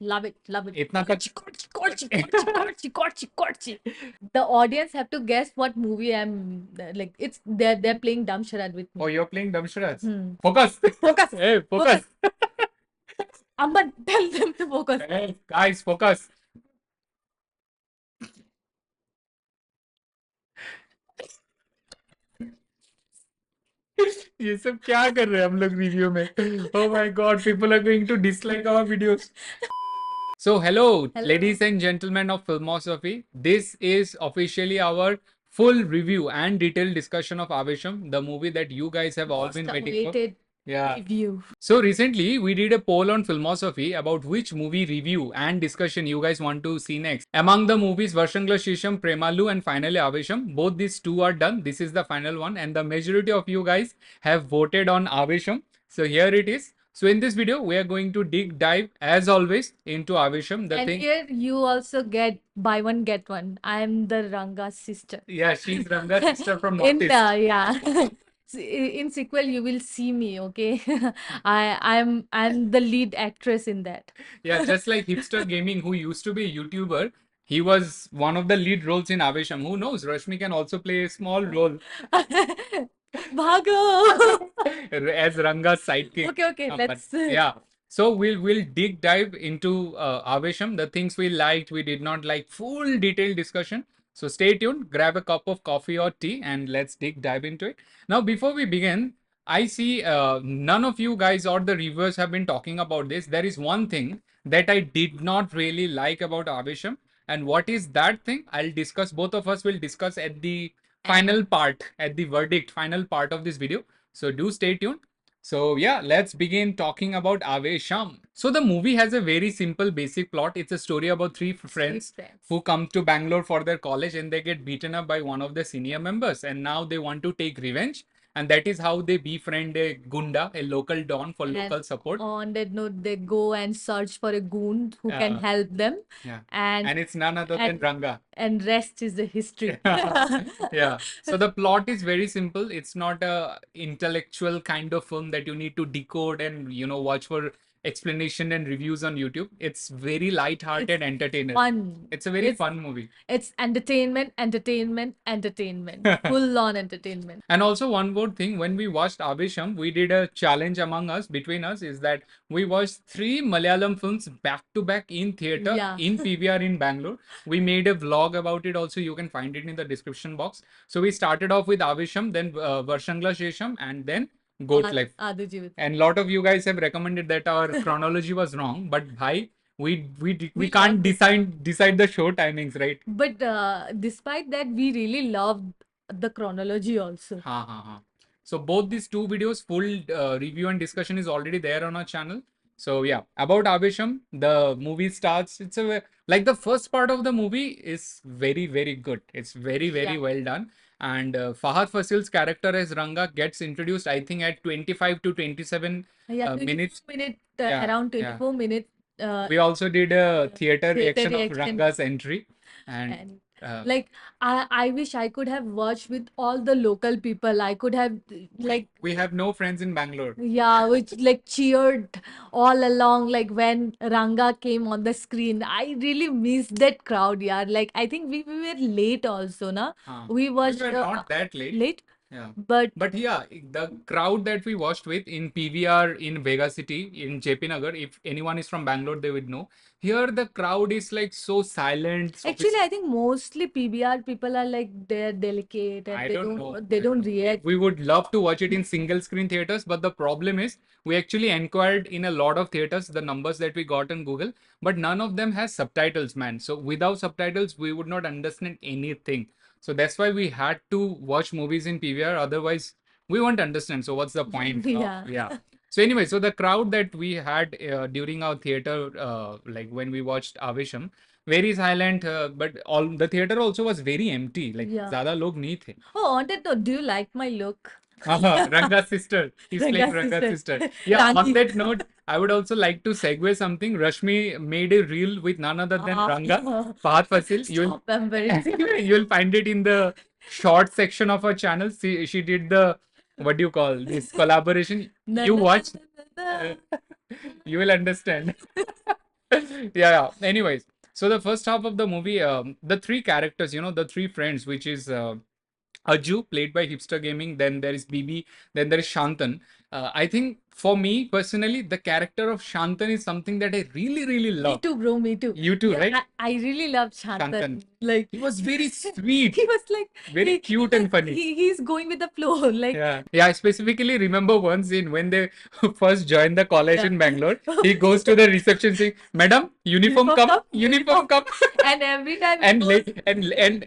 Love it, love it. इतना का The audience have to guess what movie I'm like. It's they're playing dumb charade with Oh, me. you're playing dumb charades. Hmm. Focus. Focus. Hey, focus. Amma, tell them to focus. Hey, guys, focus. ये सब क्या कर रहे हैं हम लोग review में? Oh my God, people are going to dislike our videos. So, hello, Hello. ladies and gentlemen of Filmosophy. This is officially our full review and detailed discussion of Aavesham, the movie that you guys have all been waiting for. Awaited Yeah. review. So recently we did a poll on Filmosophy about which movie review and discussion you guys want to see next. Among the movies Varshangla Shisham, Premalu and finally Avesham, both these two are done. This is the final one and the majority of you guys have voted on Avesham. So here it is. So in this video we are going to dive as always into Avesham. And here you also get buy one get one. I am the Ranga's sister. Yeah, she's Ranga's sister from In Northeast. yeah. In sequel you will see me, okay? I'm the lead actress in that. Yeah, just like Hipster Gaming, who used to be a YouTuber, he was one of the lead roles in Avesham. Who knows? Rashmi can also play a small role Bhago. as Ranga's sidekick. Okay, But let's yeah. So we'll dive into Avesham, the things we liked, we did not like, full detailed discussion. So stay tuned, grab a cup of coffee or tea, and let's dive into it. Now, before we begin, I see none of you guys or the reviewers have been talking about this. There is one thing that I did not really like about Avesham. And what is that thing? I'll discuss, both of us will discuss at the final part, at the verdict, final part of this video. So do stay tuned. So yeah, let's begin talking about Aavesham. So the movie has a very simple basic plot. It's a story about three friends who come to Bangalore for their college and they get beaten up by one of the senior members and now they want to take revenge. And that is how they befriend a Gunda, a local don for local support. On that note, they go and search for a goon who can help them. Yeah. And it's none other than Ranga. And rest is the history. Yeah. So the plot is very simple. It's not a intellectual kind of film that you need to decode and watch for explanation and reviews on YouTube. It's very light-hearted entertainer. Fun. It's a very fun movie. It's entertainment, full on entertainment. And also one more thing, when we watched Aavesham, we did a challenge among us, between us, is that we watched 3 Malayalam films back to back in theater in PVR in Bangalore. We made a vlog about it also. You can find it in the description box. So we started off with Aavesham, then Varshangla Shesham, and then Goat Life. And a lot of you guys have recommended that our chronology was wrong, but bhai, we can't decide the show timings, right? But despite that, we really loved the chronology also. So both these two videos, full review and discussion is already there on our channel. So yeah, about Aavesham, the movie starts. It's like the first part of the movie is very good. It's very well done. And Fahadh Faasil's character as Ranga gets introduced, I think, at 25 to 27 minutes. Around 24 minutes. We also did a theater reaction of Ranga's entry. And like I wish I could have watched with all the local people. I could have we have no friends in Bangalore. Yeah, which cheered all along like when Ranga came on the screen. I really missed that crowd, yeah. Like I think we were late also, na? We watched were not that late. Late? Yeah. But yeah, the crowd that we watched with in PVR in Vega City, in JP Nagar, if anyone is from Bangalore, they would know. Here the crowd is like so silent. Actually, I think mostly PVR people are like they're delicate and they don't react. We would love to watch it in single screen theaters, but the problem is we actually inquired in a lot of theaters the numbers that we got on Google, but none of them has subtitles, man. So without subtitles, we would not understand anything. So that's why we had to watch movies in PVR. Otherwise, we won't understand. So what's the point? Yeah. So anyway, so the crowd that we had during our theater, like when we watched Aavesham, very silent, but all the theater also was very empty. Like ज़्यादा लोग नहीं थे. Oh, on that note, do you like my look? Ranga's sister. He's playing Ranga's sister. Yeah, on that note, I would also like to segue something. Rashmi made a reel with none other than Ranga, Fahadh Faasil. You'll find it in the short section of our channel. She did the, what do you call this, collaboration. You watch, you will understand. Yeah. Anyways, so the first half of the movie, the three characters, the three friends, which is Aju, played by Hipster Gaming, then there is BB, then there is Shantan. I think for me personally, the character of Shantan is something that I really, really Me love. too, bro. Me too. You too, Yeah, right? I really loved Shantan. Shantan. Like He was very he sweet, was like very cute and funny. he's going with the flow. Like Yeah, I specifically remember one scene when they first joined the college yeah. in Bangalore. He goes to the reception saying, "Madam, uniform come, uniform come." And every time And late and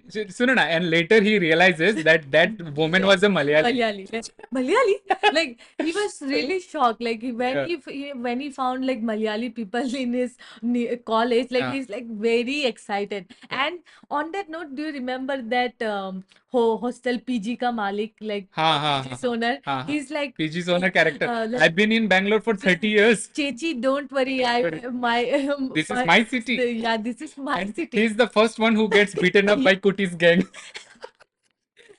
Sunana, and later he realizes that that woman was a Malayali. Malayali, like he was really shocked. Like when Yeah. when he found like Malayali people in his college, like Yeah. he's like very excited. Yeah. And on that note, do you remember that hostel PG ka Malik, like PG's owner? He's like PG's owner character. like, I've been in Bangalore for 30 years. Chechi, don't worry. This is my city. Yeah, this is my And city. he's the first one who gets beaten up by Kuti's gang.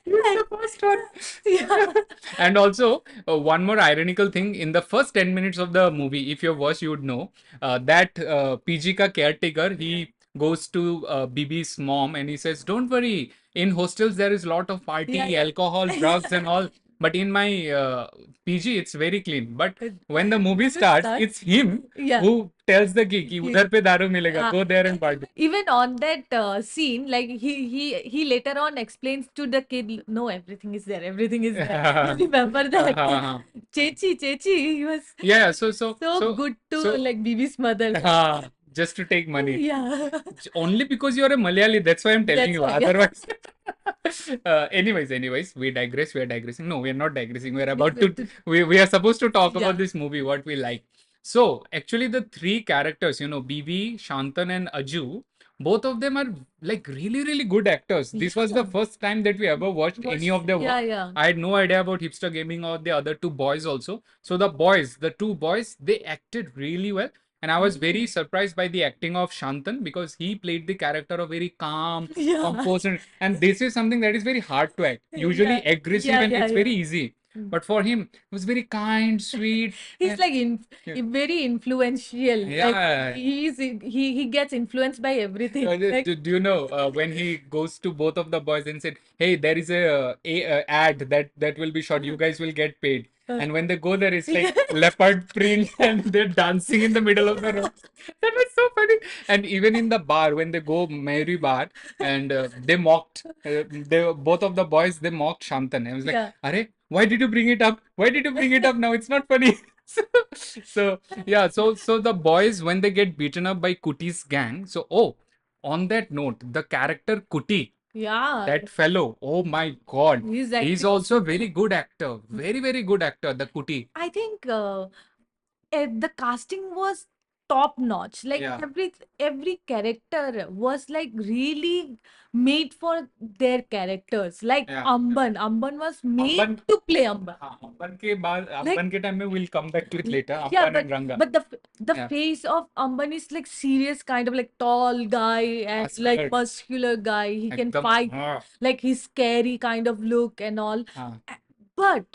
He's the first one. Yeah. And also, one more ironical thing in the first 10 minutes of the movie, if you've watched, you would know that PG ka caretaker, he goes to BB's mom and he says, "Don't worry, in hostels there is a lot of party, alcohol, drugs, and all. But in my PG, it's very clean." But when the movie starts, it's him who tells the geek, "Udhar pe daru milega, go there and party." Even on that scene, like he later on explains to the kid, no, everything is there, everything is there. You remember that? Chechi, he was so good to like BB's mother. Just to take money. Yeah. Only because you're a Malayali, that's why I'm telling That's you. why, yeah. Otherwise, anyways, we digress. We are digressing. No, we are not digressing. We're about to. We are supposed to talk about this movie, what we like. So actually, the three characters, BB, Shantan, and Aju, both of them are like really, really good actors. This was the first time that we ever watched any of their work. I had no idea about Hipster Gaming or the other two boys also. So the two boys, they acted really well. And I was very surprised by the acting of Shantan because he played the character of very calm, composed, and this is something that is very hard to act. Usually aggressive and it's very easy. But for him, it was very kind, sweet. He's like very influential. Yeah. Like he gets influenced by everything. Like, Do you know when he goes to both of the boys and said, "Hey, there is a ad that will be shot. You guys will get paid." And when they go there, it's like leopard print and they're dancing in the middle of the road. That was so funny. And even in the bar, when they go Mary bar and they mocked, they both of the boys, they mocked Shantan. I was like, "Arey, why did you bring it up? Why did you bring it up now? It's not funny." So the boys, when they get beaten up by Kuti's gang, on that note, the character Kuti, that fellow, oh my god, he's also a very good actor, very, very good actor, the Kuti. I think the casting was top notch. Like every character was like really made for their characters. Like Amban was made to play Amban. Amban ke time mein we'll come back to it later. Amban and Ranga. But the face of Amban is like serious, kind of like tall guy and like muscular guy. He can fight, like his scary kind of look and all. But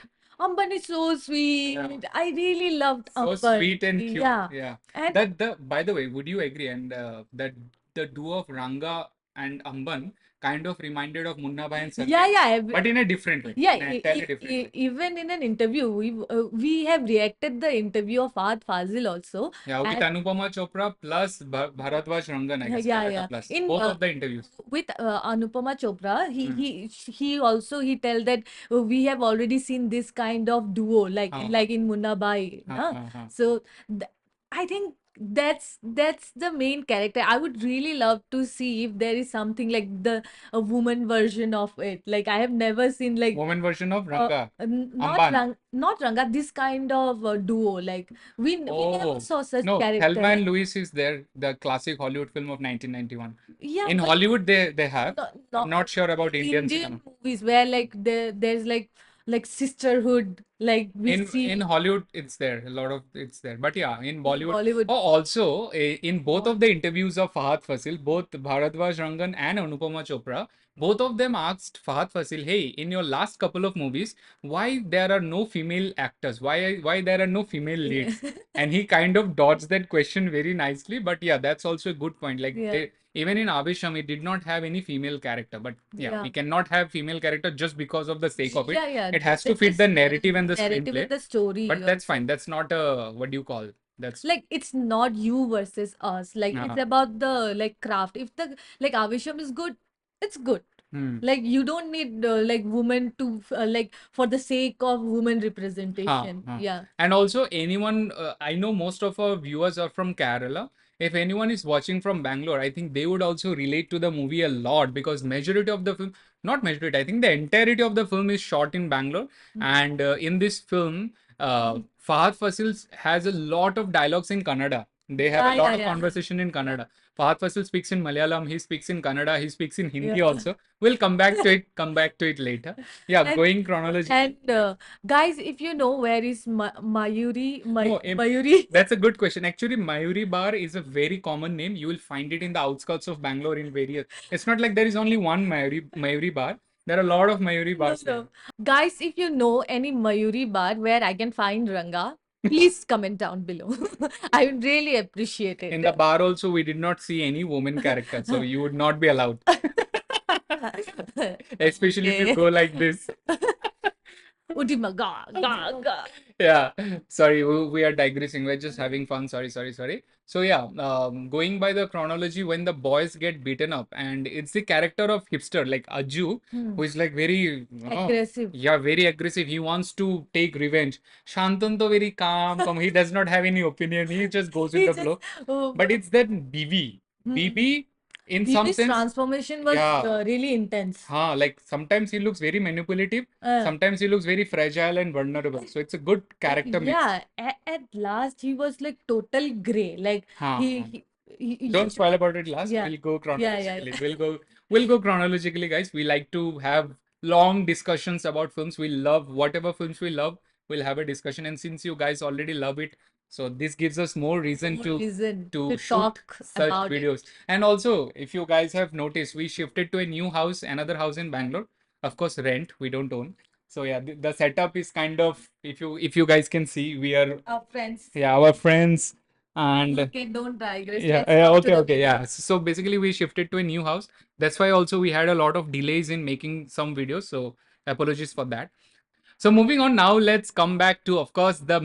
Amban is so sweet. I really loved So Amban. sweet and cute. Yeah. And By the way, would you agree? And that the duo of Ranga and Amban kind of reminded of Munna Bhai and Sanjay. But in a different way. Yeah, in an entirely different way. even in an interview, we have reacted the interview of Fahadh Faasil also. Yeah, with Anupama Chopra plus Bharadwaj Rangan, I guess. Plus In both of the interviews. with Anupama Chopra, he also he tell that we have already seen this kind of duo like in Munna Bhai. So I think that's the main character. I would really love to see if there is something like the a woman version of it. Like I have never seen like Woman version of Ranga. Not Ranga, this kind of duo. Like we never saw such No, character. Thelma and Louise is there, the classic Hollywood film of 1991. Yeah, in Hollywood they have. I'm not sure about Indian movies where like there's like sisterhood Like we in see Hollywood, it's there. A lot of it's there. But yeah, in in Bollywood. Bollywood. Oh, also in both What? of the interviews of Fahad Fasil, both Bharadwaj Rangan and Anupama Chopra, both of them asked Fahad Fasil, "Hey, in your last couple of movies, why there are no female actors? Why there are no female Yeah. leads?" And he kind of dodged that question very nicely. But yeah, that's also a good point. Like Yeah. they, even in Aavesham, it did not have any female character. But yeah, Yeah. we cannot have female character just because of the sake of it. Yeah, yeah. It has to That fit is the narrative and the narrative screenplay. and the story But that's also. fine. That's not a what do you call? That's Like it's not you versus us. Like it's uh, about the like craft. If the like Avisham is good, it's good. hmm. Like you don't need like women to like for the sake of women Huh, representation. huh. Yeah. And also anyone, I know most of our viewers are from Kerala. If anyone is watching from Bangalore, I think they would also relate to the movie a lot because majority of the film, not majority, I think the entirety of the film is shot in Bangalore. And in this film, Fahad Fasil has a lot of dialogues in Kannada. They have Yeah, a lot yeah, of yeah. conversation in Kannada. Fahad Fasil speaks in Malayalam, he speaks in Kannada, he speaks in Yeah. Hindi also. We'll come back to it, come back to it later. Yeah, And going chronology. and guys, if you know where is No, Mayuri? that's a good question. Actually, Mayuri Bar is a very common name. You will find it in the outskirts of Bangalore in various. It's not like there is only one Mayuri Bar. There are a lot of Mayuri No, bars there. no. Guys, if you know any Mayuri bar where I can find Ranga, please comment down below. I would really appreciate In the it. bar also, we did not see any woman character, so you would not be allowed. Especially if you Okay. go like this. Udima ga ga ga. Yeah, sorry, we are digressing. We're just having fun. Sorry. So yeah, going by the chronology, when the boys get beaten up, and it's the character of Hipster, like Aju, Hmm. who is like very, Aggressive. yeah, very aggressive. He wants to take revenge. Shantan to very calm. He does not have any opinion. He just goes with He the just flow. oh, But it's that BB. hmm. BB, in some BB's sense, transformation was yeah, really intense. like sometimes he looks very manipulative, Uh, sometimes he looks very fragile and vulnerable. So it's a good character mix. yeah, at last he was like total gray. Like Huh, he, huh. he, he Don't spoil about it last. yeah, We'll go yeah. chronologically. We'll go chronologically, guys. We like to have long discussions about films. We love whatever films we love. We'll have a discussion. And since you guys already love it, so this gives us more reason More to reason to to shoot talk such about it. videos. And also, if you guys have noticed, we shifted to a new house, another house in Bangalore. Of course, rent. We don't own. So yeah, the setup is kind of, if you guys can see, we are, Our friends. yeah, our friends. And Okay, don't digress. yeah, Let's come to okay, the okay, video. yeah. So basically, we shifted to a new house. That's why also we had a lot of delays in making some videos. So apologies for that. So moving on now, let's come back to, of course, the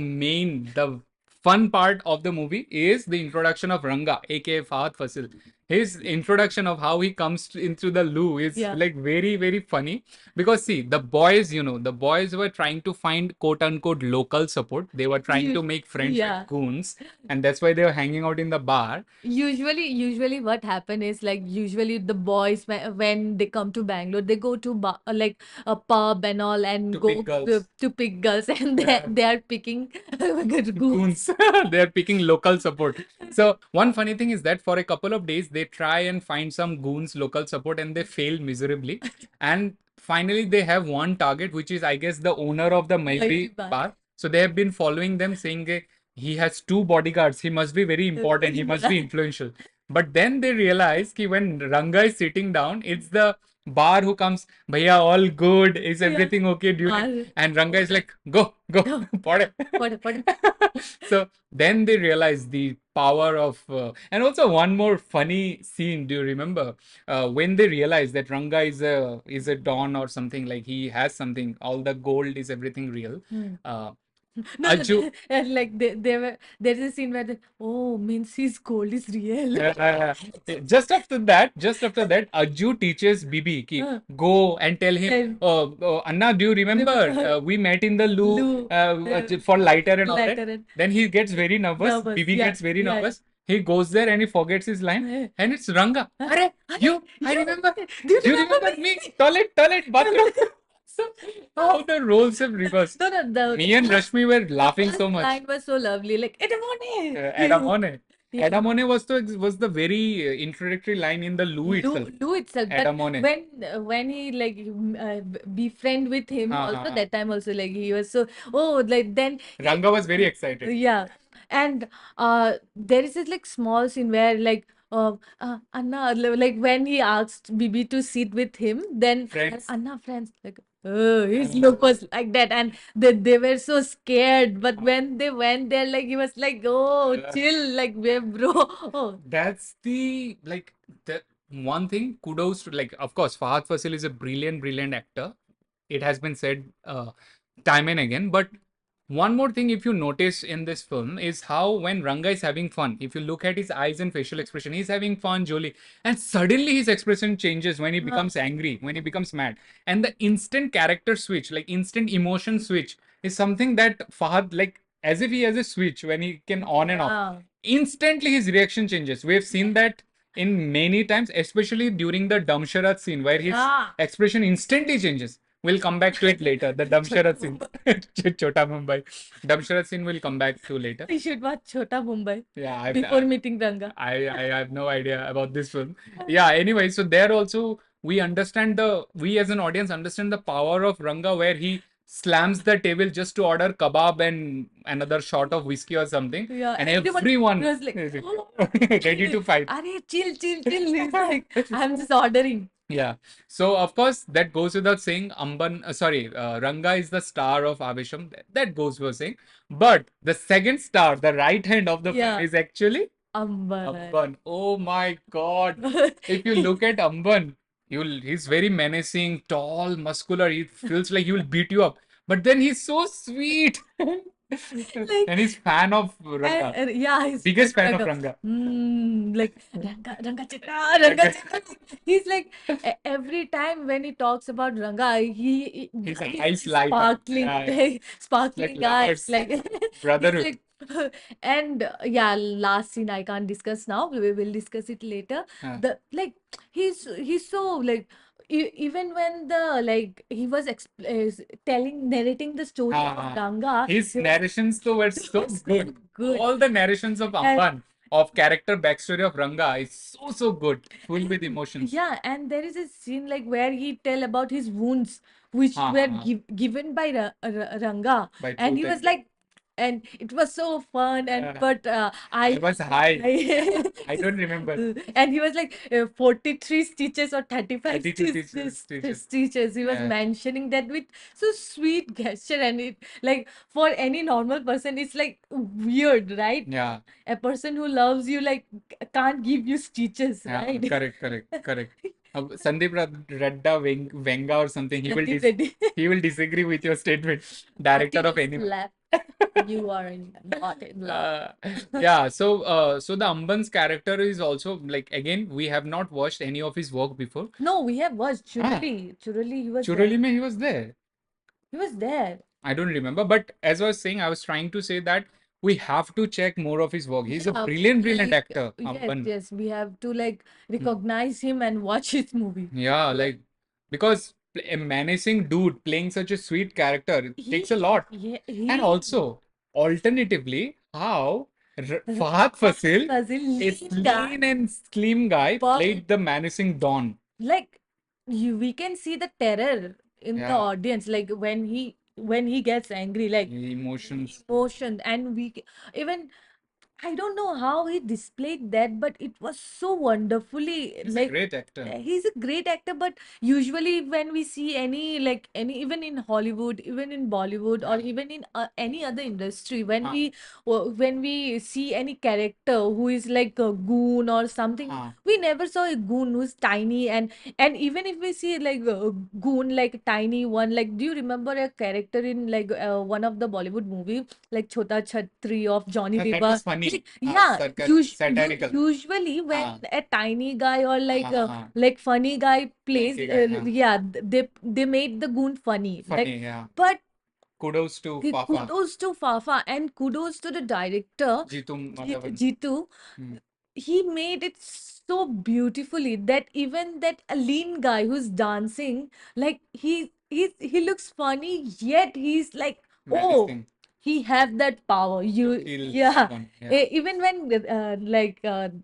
fun part of the movie is the introduction of Ranga, aka Fahad Fasil. His introduction of how he comes into the loo is Yeah. like very, very funny because see, the boys were trying to find quote unquote local support. They were trying to make friends with Yeah. goons, and that's why they were hanging out in the bar Usually what happen is like usually the boys when they come to Bangalore, they go to like a pub and all and to pick go girls. to pick girls and Yeah. they are picking goons. Goons. They are picking local support. So one funny thing is that for a couple of days they try and find some goons local support and they fail miserably. And finally they have one target, which is I guess the owner of the Maybe Maybe bar. bar. So they have been following them, saying he has two bodyguards. He must be very important. He must be influential. But then they realize that when Ranga is sitting down, it's the bar who comes, Bhaiya, all good. Is Yeah. everything okay, dude? Bar. And Ranga is like, go, No. pode. What? So then they realize the power of, and also one more funny scene. Do you remember when they realize that Ranga is a don or something, like he has something? All the gold is everything real. Hmm. Uh, No, Aju, and like there's a scene where oh means his gold is real. just after that, Aju teaches Bibi ki Uh, go and tell him, and Anna, do you remember we met in the loo Lou for lighter and all that? later and Then he gets very nervous. nervous. Bibi Yeah, gets very yeah. nervous. He goes there and he forgets his line, Eh, and it's Ranga. huh? Arey, Arey, I remember. Do you Do you remember remember me? me? Toilet, bathroom. So how the roles have reversed. No, Me and Rashmi were the laughing first so much. line was so lovely. Like, Edamone! Edamone. Yeah. Edamone was the very introductory line in the Lou itself. Lou itself. That Edamone. when he like befriend with him also, that time also, like he was so, oh, like then Ranga was very excited. yeah. And there is this like small scene where like Anna, like when he asked Bibi to sit with him, then Friends. Anna friends like, oh, his look was like that, and they were so scared. But when they went there, like he was like, oh, chill, like, bro. Oh, That's the like the one thing. Kudos to, like, of course, Fahadh Faasil is a brilliant actor. It has been said time and again. But one more thing, if you notice in this film, is how when Ranga is having fun, if you look at his eyes and facial expression, he's having fun, jolly, and suddenly his expression changes when he becomes angry, when he becomes mad, and the instant character switch, like instant emotion switch, is something that Fahad, like, as if he has a switch when he can on and off. Instantly his reaction changes. We have seen that in many times, especially during the Damsharat scene where his expression instantly changes. We'll come back to it later. The Damsharat scene. Chota Mumbai. Damsharat scene we'll come back to later. We should watch Chota Mumbai. Yeah, before meeting Ranga. I have no idea about this film. Yeah, anyway, so there also we as an audience understand the power of Ranga, where he slams the table just to order kebab and another shot of whiskey or something. Yeah, And everyone was like, ready to fight. Arey, chill. He's like, I'm just ordering. Yeah. So of course that goes without saying. Ranga is the star of Aavesham. That goes without saying. But the second star, the right hand of the film, is actually Amban. Amban. Oh my God! If you look at Amban, he's very menacing, tall, muscular. He feels like he will beat you up. But then he's so sweet. And he's fan of Ranga. Yeah, he's Biggest fan of Ranga. like Ranga Chitta. He's like every time when he talks about Ranga, His he's eyes light up. sparkling, Yeah. sparkling Like eyes, lovers. like Brotherhood. he's like, and yeah, last scene I can't discuss now. We will discuss it later. The like he's so like. Even when the like he was narrating the story of Ranga, his narrations though were so good. good. All the narrations of Amban, of character backstory of Ranga, is so good, full with emotions. Yeah, and there is a scene like where he tell about his wounds, which were given by Ranga, By and he Truth was and like, and it was so fun, and but I was high. I don't remember. and he was like 43 stitches or 35 32 stitches. He was mentioning that with so sweet gesture, and it like for any normal person, it's like weird, right? Yeah. A person who loves you like can't give you stitches, Yeah, right? correct. Sandeep Redda Venga or something. He will disagree with your statement. Director of anime. You are not in love. Yeah. So the Amban's character is also, like, again, we have not watched any of his work before. No, we have watched Churali. Churali, he was Churali mein he was there. He was there. I don't remember, but as I was saying, I was trying to say that we have to check more of his work. He's a brilliant actor. Yes, we have to like recognize him and watch his movie. Yeah, like, because a menacing dude playing such a sweet character takes a lot. And also, alternatively, how Fahadh Faasil, a lean and slim guy, played the menacing Don. Like we can see the terror in the audience, like when he gets angry, like emotions, and even I don't know how he displayed that, but it was so wonderfully. He's a great actor. He's a great actor, but usually when we see any even in Hollywood, even in Bollywood, or even in any other industry, when we see any character who is like a goon or something, we never saw a goon who's tiny, and even if we see like a goon, like a tiny one, like do you remember a character in like one of the Bollywood movie like Chota Chhatri of Johnny Depp? That was funny. Satirical. Usually when a tiny guy or like funny guy plays, they made the goon funny. But kudos to Fafa. Kudos to Fafa, and kudos to the director Jithu Madhavan. Jithu. He made it so beautifully that even that a lean guy who's dancing, like he looks funny, yet he's like, oh, he have that power. Yeah. Someone. Yeah. Even when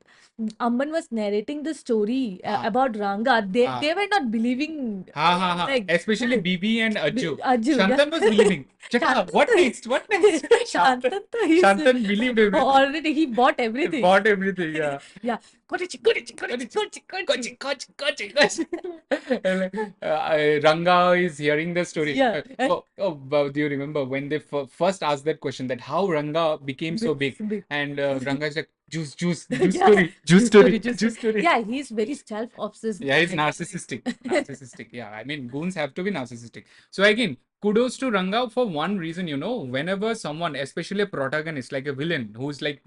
Amman was narrating the story about Ranga, they were not believing. Like Especially Bibi and Ajju. Ajju, yeah. Shantan was believing. Chaka, what next? What next? Shantan, Shantan believed everything. already he bought everything. Bought everything, yeah. Yeah. Kochi, kochi, kochi, kochi, kochi. And, Ranga is hearing the story. Yeah. Do you remember when they first asked that question that how Ranga became so big? Big. And Ranga is like, juice Yeah. story, juice story, juice story. Yeah, he's very self-obsessed. Yeah, he's guy. narcissistic. Narcissistic. Yeah, I mean, goons have to be narcissistic. So again, kudos to Ranga for one reason, whenever someone, especially a protagonist, like a villain who's like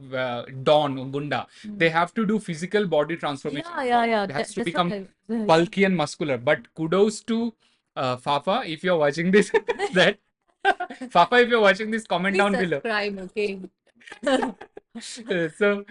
Don or Gunda, they have to do physical body transformation. Yeah. It has to That's become what bulky and muscular. But kudos to Fafa, if you're watching this, that Fafa, if you're watching this, comment down below. subscribe, okay? So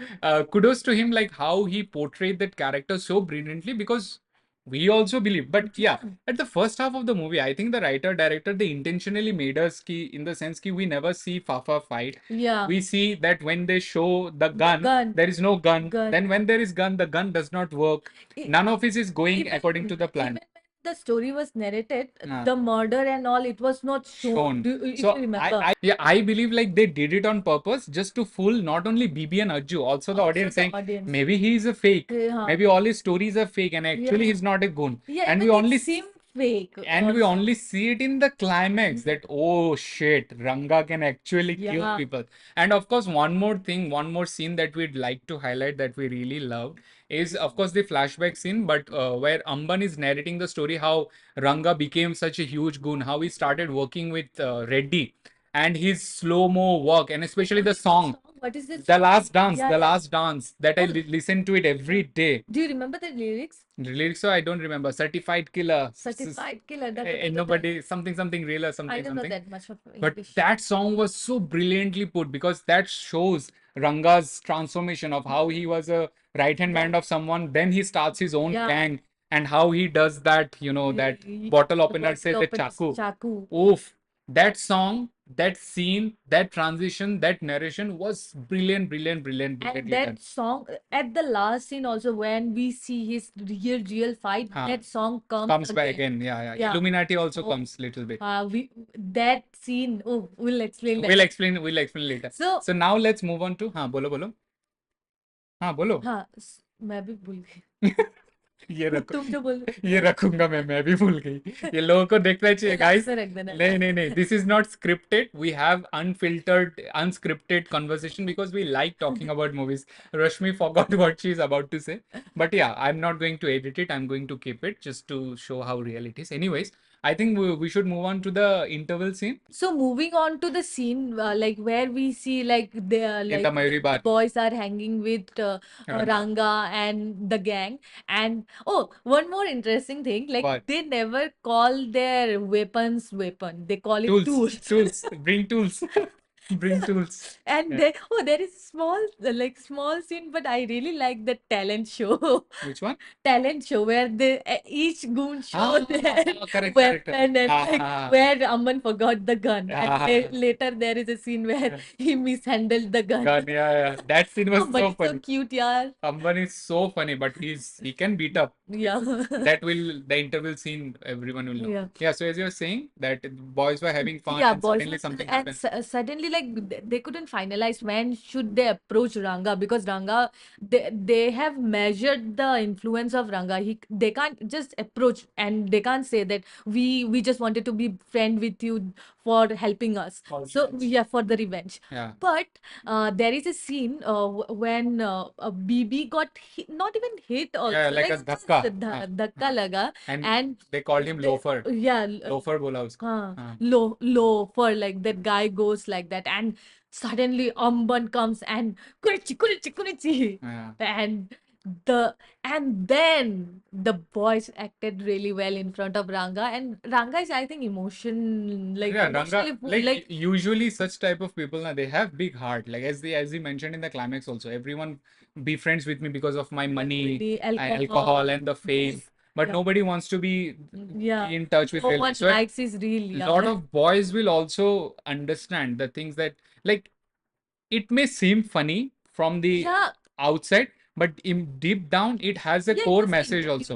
kudos to him, like how he portrayed that character so brilliantly, because we also believe. But yeah, at the first half of the movie, I think the writer director, they intentionally made us key, in the sense ki we never see Fafa fight. Yeah. We see that when they show the gun, there is no gun. Then when there is gun, the gun does not work. None of it is going according to the plan. Even when the story was narrated, the murder and all, it was not shown. If So you remember. I believe like they did it on purpose just to fool not only Bibi and Ajju, also the audience, saying maybe he is a fake, maybe all his stories are fake, and actually he's not a goon. Yeah, and even we only it seemed fake. and we only see it in the climax that, oh shit, Ranga can actually kill people. And of course, one more thing, one more scene that we'd like to highlight that we really loved is, of course, the flashback scene, but where Amban is narrating the story how Ranga became such a huge goon, how he started working with Reddy, and his slow-mo walk, and especially the song. What is this? The last dance, Yeah, the last dance that I listen to it every day. Do you remember the lyrics? The lyrics, so I don't remember. Certified killer. Certified killer. Nobody, something real or something. I don't know something. that much of But English. that song was so brilliantly put, because that shows Ranga's transformation of how he was a right-hand man of someone, then he starts his own gang, and how he does that, that bottle opener says the chaku. Oof. That song, that scene, that transition, that narration was brilliant. And that song at the last scene also, when we see his real fight, that song comes back again. Yeah. Illuminati also comes little bit. That scene. Oh, we'll explain later. We'll explain later. So now let's move on to bolo. बोलो. मैं भी भूल गई. तुम जो बोल ये रखूंगा मैं भी भूल गई. ये लोगों को देखना चाहिए guys. नहीं, this is not scripted. We have unfiltered, unscripted conversation because we like talking about movies. Rashmi forgot what she's about to say, but yeah, I'm not going to edit it. I'm going to keep it just to show how real it is. Anyways, I think we should move on to the interval scene. So moving on to the scene, like where we see like the boys are hanging with Ranga and the gang, and one more interesting thing, like What? they never call their weapons weapon; they call it tools. Tools. Bring tools. Bring tools. And there is small scene, but I really like the talent show. Which one? Talent show where each goon show their correct. weapon, and where Amman forgot the gun. And later there is a scene where he mishandled the gun. Yeah. That scene was But so it's funny. so cute, yeah. Amban is so funny, but he can beat up. Yeah. The interval scene, everyone will know. Yeah. So as you were saying, that boys were having fun, Yeah, and boys. suddenly something And happened. suddenly, like they couldn't finalize when should they approach Ranga, because Ranga, they have measured the influence of Ranga. They can't just approach, and they can't say that we just wanted to be friend with you for helping us. So yeah, for the revenge. Yeah. But there is a scene when BB got not even hit also. Yeah, like a dhakka. Dhakka laga, and they called him loafer. Yeah. Loafer bola usko. Loafer, like that guy goes like that, and suddenly Amban comes and kurichi. And then the boys acted really well in front of Ranga, and Ranga is, I think, Ranga, like usually such type of people, they have big heart. Like as he mentioned in the climax also, everyone be friends with me because of my money, alcohol and the fame. but Yeah. nobody wants to be Yeah. in touch with No real one life. So likes his real. a Yeah. lot of boys will also understand the things that, like, it may seem funny from the Yeah. outside, but in deep down it has a Yeah, it core has message also.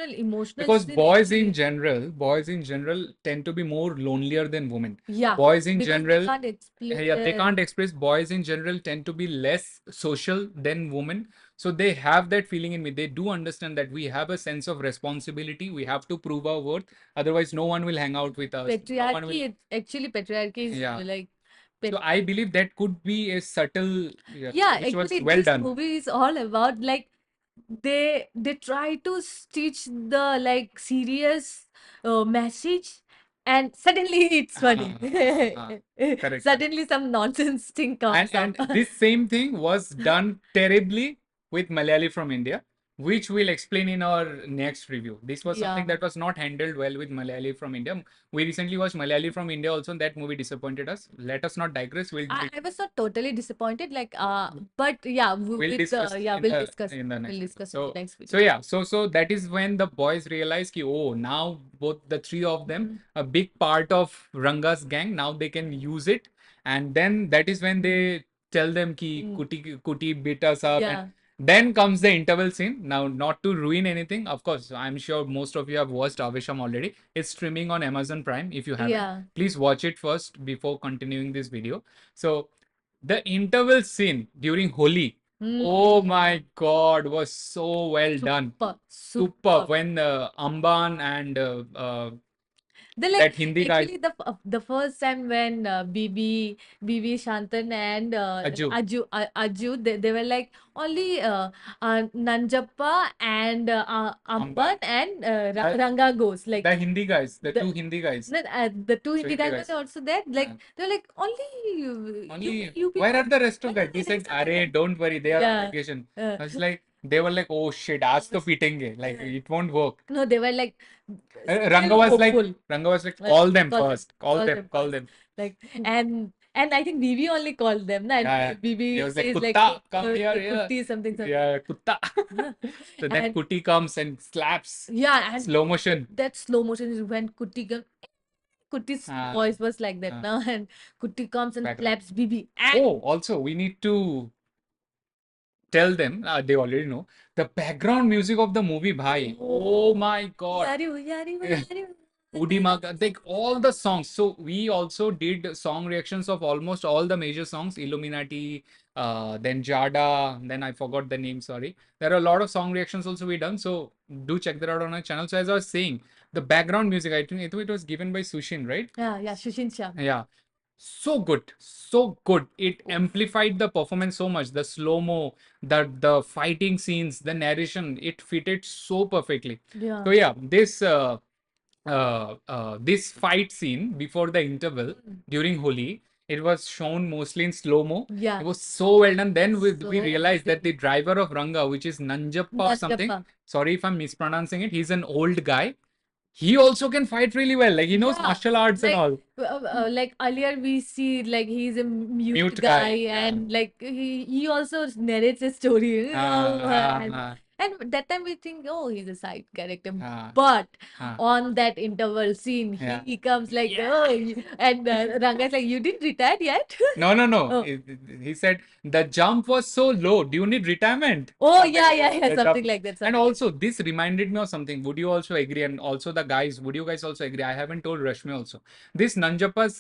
emotional Because scene actually. boys in general tend to be more lonelier than women. Yeah, Boys in because they general, can't explain yeah, they their. can't express. Boys in general tend to be less social than women. So they have that feeling in me. They do understand that we have a sense of responsibility. We have to prove our worth. Otherwise, no one will hang out with us. No one will. Patriarchy, it's actually patriarchy is Yeah. like So I believe that could be a subtle, yeah, yeah, which was actually well this done. movie is all about like they try to stitch the like serious message and suddenly it's funny. Correct, correct. Suddenly some nonsense thing And comes up. this same thing was done terribly with Malayali from India, which we'll explain in our next review. This was something Yeah. that was not handled well with Malayali from India. We recently watched Malayali from India also, and that movie disappointed us. Let us not digress. I was not totally disappointed, like but yeah, we'll with discuss yeah, in the we'll next video. discuss in the So next so video. yeah, so that is when the boys realize ki, oh, now both the three of them, Mhm. a big part of Ranga's gang, now they can use it. And then that is when they tell them ki Mm. kuti beat us up. And Yeah. then comes the interval scene. Now, not to ruin anything, of course, I'm sure most of you have watched Aavesham already. It's streaming on Amazon Prime. If you haven't, Yeah. please watch it first before continuing this video. So the interval scene during Holi, oh my Mm. God, was so well done. Super, Superb. super. When Amban and They like that Hindi guy, actually the first time when BB Shantan and Aju, Aju they were like only Nanjappa and Amban, Amban and the, Ranga goes like the Hindi guys, the the two Hindi guys, the two two Hindi Hindi guys were guys. also there. Like Uh, they're like only Only, you where people. are the rest of Where are guys? He the said, rest of Arey, them? don't worry, they are on Yeah. vacation. Uh, I was like, they were like, oh shit, aaj to pitenge. Like, it won't work. no, they were like Ranga still was like, hopeful. call them Call them, first, call call them, them call first. them. Like and I think BB only called them, na, and Yeah, yeah. He BB was like, says like Kutta, come here, yeah. Kutti something something. Yeah, Kutta. So then And Kuti comes and slaps. yeah, and Slow motion. that slow motion is when Kutti comes. Kutti's Uh, voice was like that uh, now, and Kutti comes and background. slaps BB. And Oh, also, we need to tell them, they already know, the background music of the movie, bhai. Oh my God. yari yari yari. Udi Maga, like all the songs. So we also did song reactions of almost all the major songs, Illuminati, then Jada, then I forgot the name, sorry. There are a lot of song reactions also we done. So do check that out on our channel. So as I was saying, the background music, I think it was given by Sushin, right? Yeah, Shushin Shah. Yeah. So good, so good. It Oof. amplified the performance so much. The slow-mo, the fighting scenes, the narration, it fitted so perfectly. Yeah. So yeah, this fight scene before the interval Mm. during Holi, it was shown mostly in slow-mo. Yeah. It was so well done. Then we So realized that the beautiful. driver of Ranga, which is Nanjappa or something, Nanjappa. sorry if I'm mispronouncing it, he's an old guy. He also can fight really well. Like he knows Yeah, martial arts and all. like earlier we see like he's a mute Mute guy guy. Yeah. and like he also narrates a story, Ah, and that time we think oh he's a side character, ah, but ah. on that interval scene Yeah. he comes like Yeah. oh and Ranga's like you didn't retire yet? No, no, no. Oh, He said the jump was so low. Do you need retirement? oh Something yeah, like yeah, that. yeah, The something jump. like that, And something like also, this reminded me of something. Would you also agree? And also, the guys, would you guys also agree? I haven't told Rashmi also. This Nanjappa's,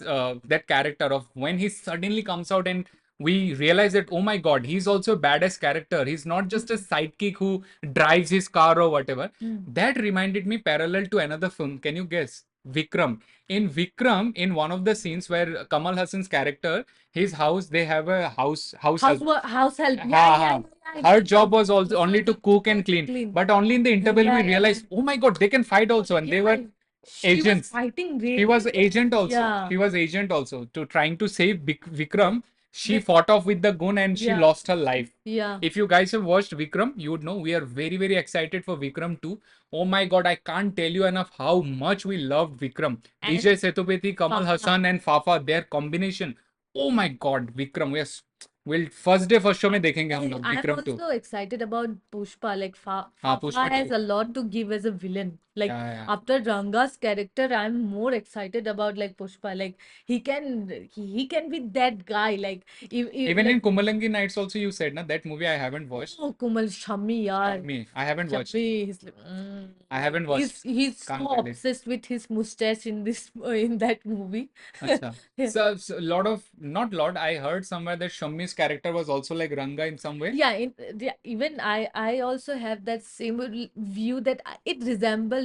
that character of when he suddenly comes out and we realize that, oh my God, he's also a badass character. He's not just a sidekick who drives his car or whatever. Mm. That reminded me parallel to another film. Can you guess? Vikram. In Vikram, in one of the scenes where Kamal Hassan's character, his house, they have a house help. House help, Ha, yeah, yeah, ha. yeah, Her yeah. job was also only to cook and clean. Clean. But only in the interval Yeah, we yeah, yeah. realized, oh my God, they can fight also. And they were Yeah, she was agents. fighting She was really well. agent also. Yeah. She was agent also to trying to save Vikram. She With fought off with the gun and she yeah, lost her life. yeah. If you guys have watched Vikram, you would know we are very, very excited for Vikram too. Oh my God, I can't tell you enough how much we loved Vikram. And Vijay Sethupathi, Kamal Fafa. Hassan, and Fafa, their combination. Oh my God, Vikram. Yes. We'll first day first show में देखेंगे हम लोग I'm Vikram 2. also excited about Pushpa. Like हाँ Fafa Pushpa has 2. a lot to give as a villain. Like Yeah. after Ranga's character, I'm more excited about like Pushpa. Like he can be that guy. Like if Even in like Kumalangi Nights also you said na that movie I haven't watched. oh Kumal Shammi yaar. Me, I haven't watched. Shammi, he's like, I haven't watched. he's Can't so relate. obsessed with his mustache in this in that movie. Acha. Yeah. So lot of not lot. I heard somewhere that Shammi's character was also like Ranga in some way. Yeah, yeah, even I also have that same view that it resembles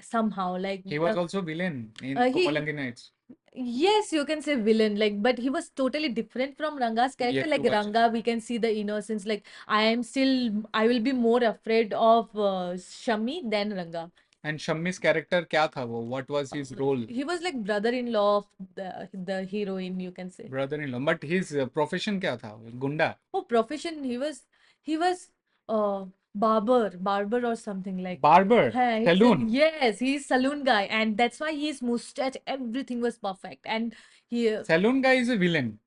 somehow like He was also villain in he Komalangi Nights. yes, you can say villain, like, but he was totally different from Ranga's character. Yet to Like watch. Ranga, we can see the innocence. Like I will be more afraid of Shami than Ranga. And Shammi's character क्या था वो? What was his role? He was like brother-in-law of the heroine, you can say. Brother-in-law. But his profession क्या था? Gunda. Oh, profession, he was uh barber or something like. Barber. Yeah, Saloon. yes, he's saloon guy, and that's why his mustache, everything was perfect. And he Saloon guy is a villain.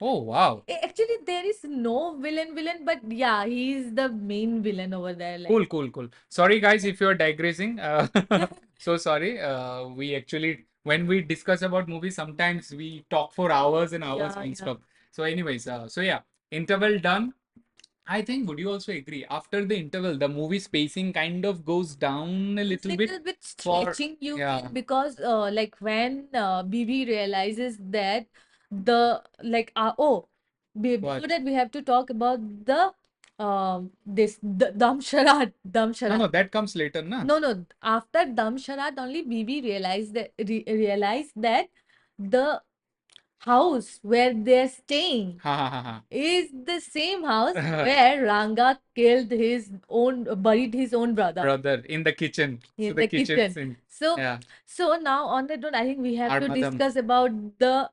Oh wow. actually there is no villain, but yeah, he's the main villain over there. Like Cool. Sorry guys if you're digressing. So sorry. We actually when we discuss about movies, sometimes we talk for hours and hours yeah, yeah. non-stop. So anyways, so yeah, interval done. I think would you also agree after the interval the movie spacing kind of goes down a It's little little bit bit for stretching you yeah feel because like when BB realizes that the like before what that we have to talk about the this the Dam no Sharad. that comes later na No, after Dam Sharad only BB realized that the house where they're staying ha is the same house where Ranga buried his own brother brother in the kitchen so in the the kitchen kitchen. scene So, yeah so now on that note, I think we have to Armadam discuss about the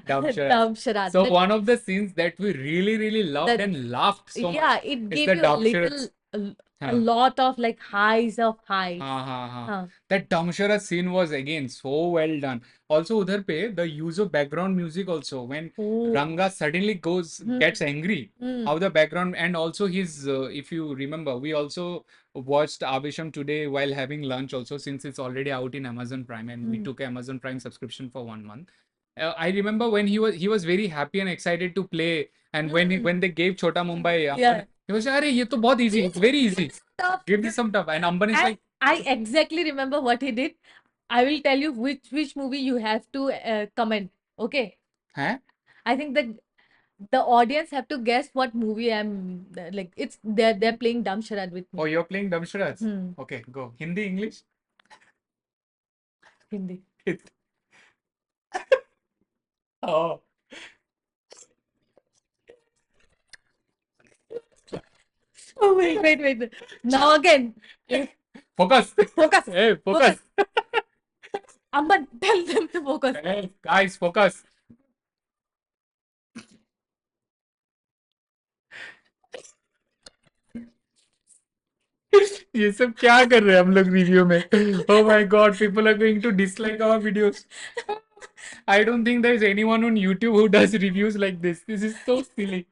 Damsharas. Damsharat. So one of the scenes that we really loved That and laughed so much yeah, it is gave the you a little, Damsharas. a lot of like highs of highs. हाँ. Huh. That Damshara scene was again so well done. Also, udhar pe the use of background music also when Oh. Ranga suddenly gets angry. Hmm. How the background and also his if you remember, we also watched Aavesham today while having lunch also since it's already out in Amazon Prime and we took Amazon Prime subscription for 1 month. I remember when he was very happy and excited to play and when they gave Chota Mumbai, Yeah. he was like, "अरे ये तो बहुत easy, it's very easy. Tough. Give me some tough." And Amban is like, I exactly remember what he did. I will tell you which movie you have to comment. Okay. "Huh? I think that the audience have to guess what movie I'm like. It's they're playing Dam Sharad with Oh, me. you're playing Damsharaj? Hmm. Okay, go. Hindi, English? Hindi. It. Oh, Oh wait. Now again. focus. Focus. Hey, focus. Amban, tell them to focus. Hey, guys, focus. ये सब क्या कर रहे हैं हम लोग review में? Oh my God, people are going to dislike our videos. I don't think there is anyone on YouTube who does reviews like this. This is so silly.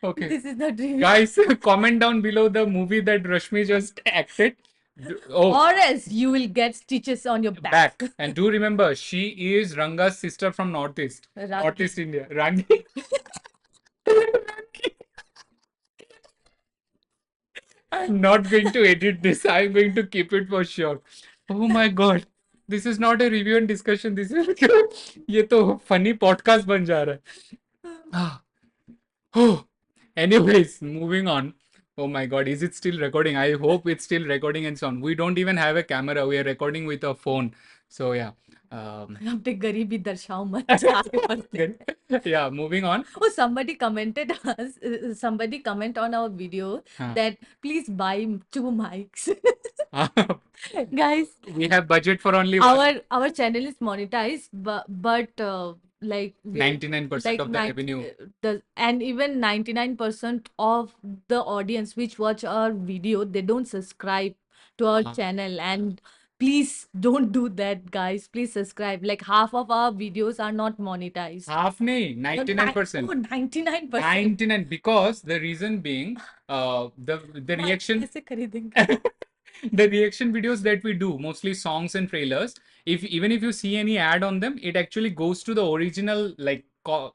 Okay. This is not review. Guys, comment down below the movie that Rashmi just acted. Oh, Or else you will get stitches on your back. back. And do remember, she is Ranga's sister from Northeast. Rangi. Northeast India. Rangi. I'm not going to edit this. I'm going to keep it for sure. Oh my God. This is not a review and discussion. This is ये तो funny podcast बन जा रहा है. Oh. Anyways, moving on. Oh my God, is it still recording? I hope it's still recording and so on. We don't even have a camera. We are recording with a phone. So yeah. अपने गरीबी दर्शाओ मत आगे बढ़ते. Yeah, moving on. Oh, somebody commented us. Somebody comment on our video that please buy 2 mics. Guys, we have budget for only one. our channel is monetized, but like 99% of the revenue. And even 99% of the audience which watch our video, they don't subscribe to our channel, and Please don't do that, guys. Please subscribe. Like half of our videos are not monetized. Half nahi, 99%. 99%. 99, because the reason being, the reaction कैसे खरीदेंगे? the reaction videos that we do, mostly songs and trailers, if even if you see any ad on them, it actually goes to the original, like,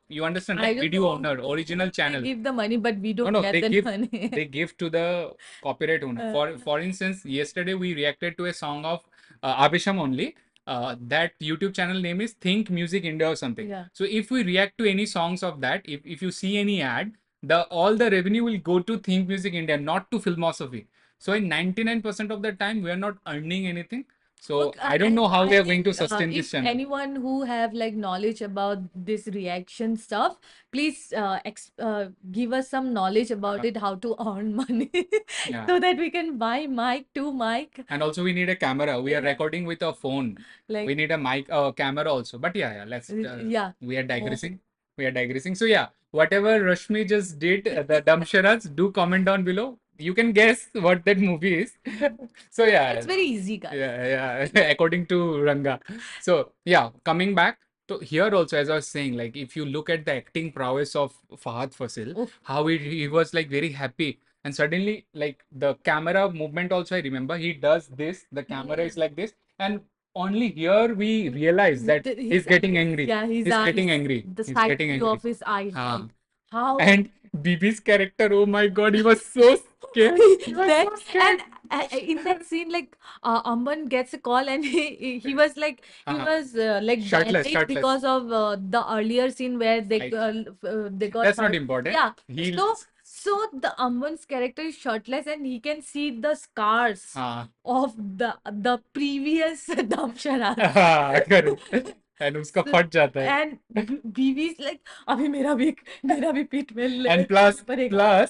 you understand, I right? don't Video know owner, original who channel. they give the money, but we No, don't no, get they that give money. they give to the copyright owner. For instance, yesterday we reacted to a song of Aavesham only. That YouTube channel name is Think Music India or something. Yeah. So if we react to any songs of that, if you see any ad, the all the revenue will go to Think Music India, not to Filmosophy. So in 99% of the time, we are not earning anything. So Look, I don't know how I we are going to think sustain if this channel. anyone who have like knowledge about this reaction stuff, please give us some knowledge about it, how to earn money, Yeah. so that we can buy two mic. And also we need a camera. We are Yeah. recording with a phone. Like, We need a mic, camera also. But yeah, let's. yeah. We are digressing. We are digressing. So yeah, whatever Rashmi just did, the dumb charades, do comment down below. You can guess what that movie is. So yeah, It's very easy, guys. yeah. According to Ranga. So yeah, coming back. So here also, as I was saying, like if you look at the acting prowess of Fahadh Faasil, Oof. how he was like very happy, and suddenly like the camera movement also I remember he does this, the camera is like this, and only here we realize that he's getting angry. Yeah, his He's eyes, getting angry. the He's side getting view angry. of his eyes. Ah. Like, how And Bibi's character, oh my god, he was so scared. He was that so scared. and in that scene, like Amban gets a call and he was like Shirtless, damaged shirtless. because of the earlier scene where they Like, they got that's not hurt. important. Yeah, He'll so the Amban's character is shirtless and he can see the scars of the previous Damsharad. correct. And उसका फट जाता है. And BB is like, अभी मेरा भी पीठ में And plus पड़ेगा.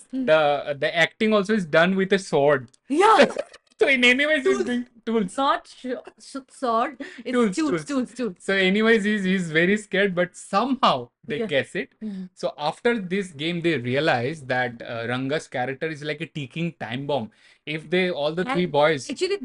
the acting also is done with a sword. Yeah. So in any ways he's Tools. doing tools. Not sword. It's tools. So anyways he's very scared, but somehow they Yeah. guess it. So after this game they realize that Ranga's character is like a ticking time bomb. If they all the three And boys actually,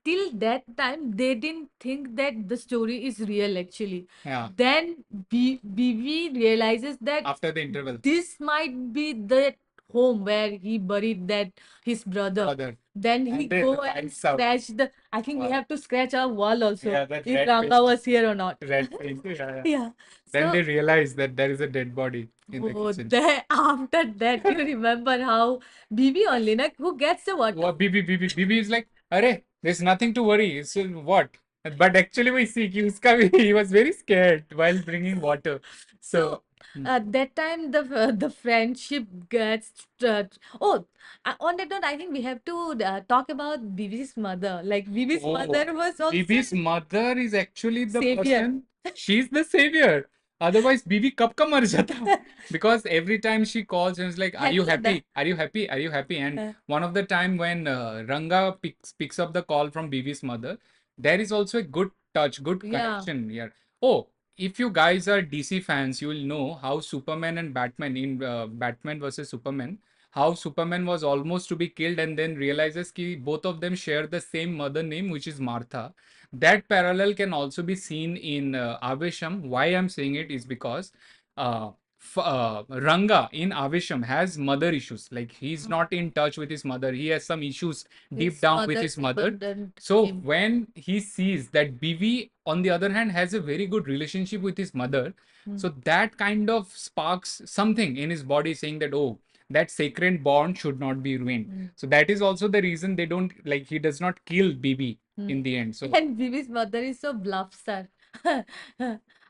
till that time, they didn't think that the story is real, actually. Yeah. Then BB realizes that after the interval this might be the home where he buried his brother. Brother. Then he And they go and finds out. scratch I think we Wow. have to scratch our wall also, Yeah, that if red Ranga paste. was here or not. Red paint. Yeah. Yeah. Then So, they realize that there is a dead body in the kitchen. after that, you remember how BB only, na, who gets the water. What BB is like, Arey, there's nothing to worry. So what? But actually we see कि उसका भी he was very scared while bringing water. So That time the friendship gets on that note, I think we have to talk about BB's mother. Like BB's mother was also BB's mother is actually the savior. person. She's the savior. Otherwise, BB कब का मर जाता? Because every time she calls and is like, "Are you happy? Are you happy? Are you happy?" And one of the time when Ranga picks up the call from BB's mother, there is also a good touch, good connection here. Oh, if you guys are DC fans, you will know how Superman and Batman in Batman versus Superman, how Superman was almost to be killed and then realizes that both of them share the same mother name, which is Martha. That parallel can also be seen in Aavesham. Why I'm saying it is because Ranga in Aavesham has mother issues. Like he's not in touch with his mother. He has some issues deep down with his mother. So when he sees that BV, on the other hand, has a very good relationship with his mother, so that kind of sparks something in his body saying that, oh, that sacred bond should not be ruined. So that is also the reason they don't like he does not kill BB in the end. So and BB's mother is so bluff, sir.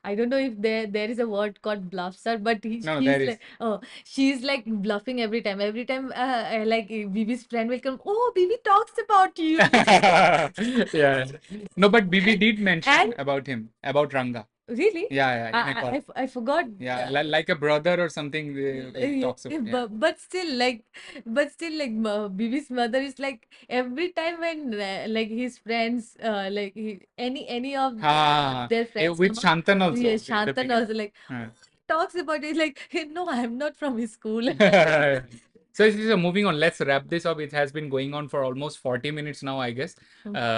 I don't know if there is a word called bluff, sir, but she's like bluffing every time. Every time, like BB's friend will come. Oh, BB talks about you. Yeah. No, but BB did mention about him, about Ranga. Really? Yeah, in a call. I forgot. Yeah, like a brother or something. They talks about. Yeah. But still, BB's mother is like every time when like his friends, like any of their friends with Shantan also. Yeah, Shantan also like Yeah. talks about it like, no, I'm not from his school. So moving on, let's wrap this up. It has been going on for almost 40 minutes now, I guess.